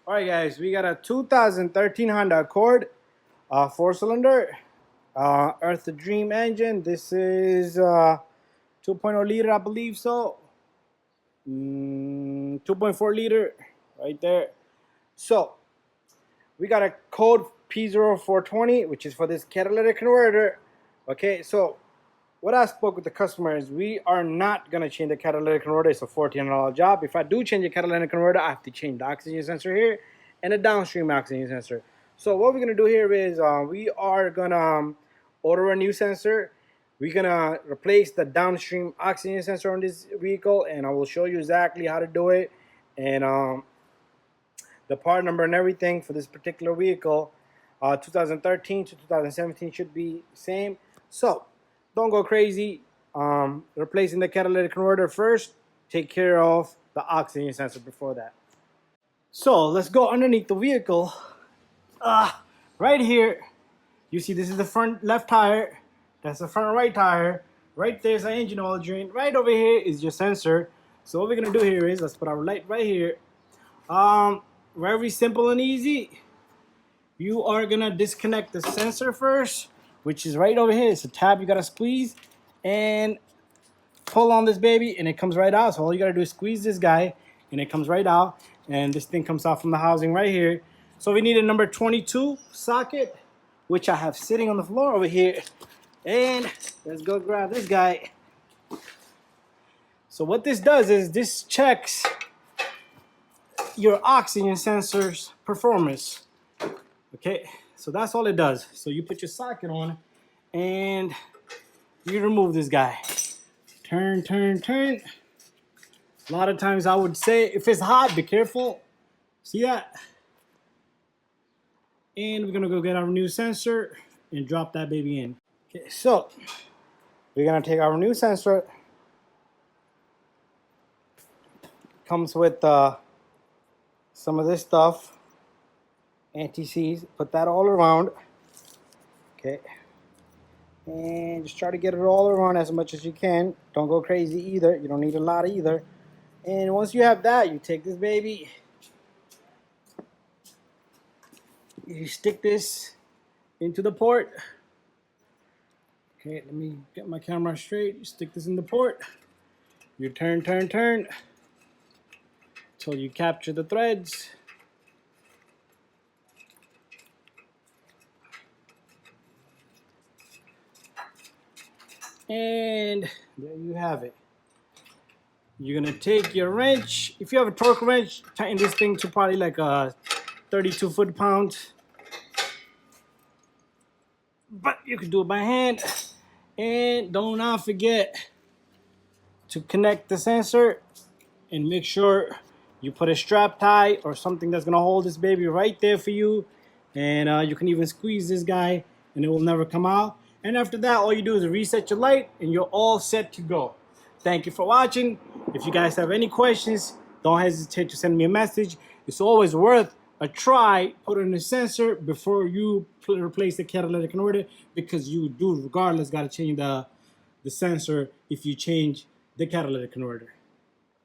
All right, guys, we got a 2013 Honda Accord, 4-cylinder, Earth Dream engine. This is 2.0 liter, I believe so. 2.4 liter, right there. So we got a code P0420, which is for this catalytic converter. Okay, so what I spoke with the customer is we are not going to change the catalytic converter. It's a $1,400 job. If I do change the catalytic converter, I have to change the oxygen sensor here and the downstream oxygen sensor. So what we're going to do here is we are going to order a new sensor. We're going to replace the downstream oxygen sensor on this vehicle, and I will show you exactly how to do it and the part number and everything for this particular vehicle. 2013 to 2017 should be same. So don't go crazy. Replacing the catalytic converter first. Take care of the oxygen sensor before that. So let's go underneath the vehicle. Right here, you see this is the front left tire. That's the front right tire. Right there's an engine oil drain. Right over here is your sensor. So what we're gonna do here is let's put our light right here. Very simple and easy. You are gonna disconnect the sensor first, which is right over here. It's a tab you gotta squeeze and pull on this baby, and it comes right out. So all you gotta do is squeeze this guy, and it comes right out. And this thing comes out from the housing right here. So we need a number 22 socket, which I have sitting on the floor over here. And let's go grab this guy. So what this does is this checks your oxygen sensor's performance. Okay, so that's all it does. So you put your socket on and you remove this guy. Turn, turn, turn. A lot of times I would say if it's hot, be careful. See that? And we're gonna go get our new sensor and drop that baby in. Okay, so we're gonna take our new sensor. Comes with some of this stuff. Anti-seize, put that all around. Okay, and just try to get it all around as much as you can. Don't go crazy either. You don't need a lot either. And once you have that, you take this baby, you stick this into the port. Okay, let me get my camera straight. You stick this in the port. You turn, turn, turn until you capture the threads. And there you have it. You're gonna take your wrench. If you have a torque wrench, tighten this thing to probably like a 32 foot-pounds. But you can do it by hand. And don't not forget to connect the sensor and make sure you put a strap tie or something that's gonna hold this baby right there for you. And you can even squeeze this guy and it will never come out. And after that, all you do is reset your light and you're all set to go. Thank you for watching. If you guys have any questions, don't hesitate to send me a message. It's always worth a try putting a sensor before you replace the catalytic converter, because you do regardless got to change the sensor if you change the catalytic converter.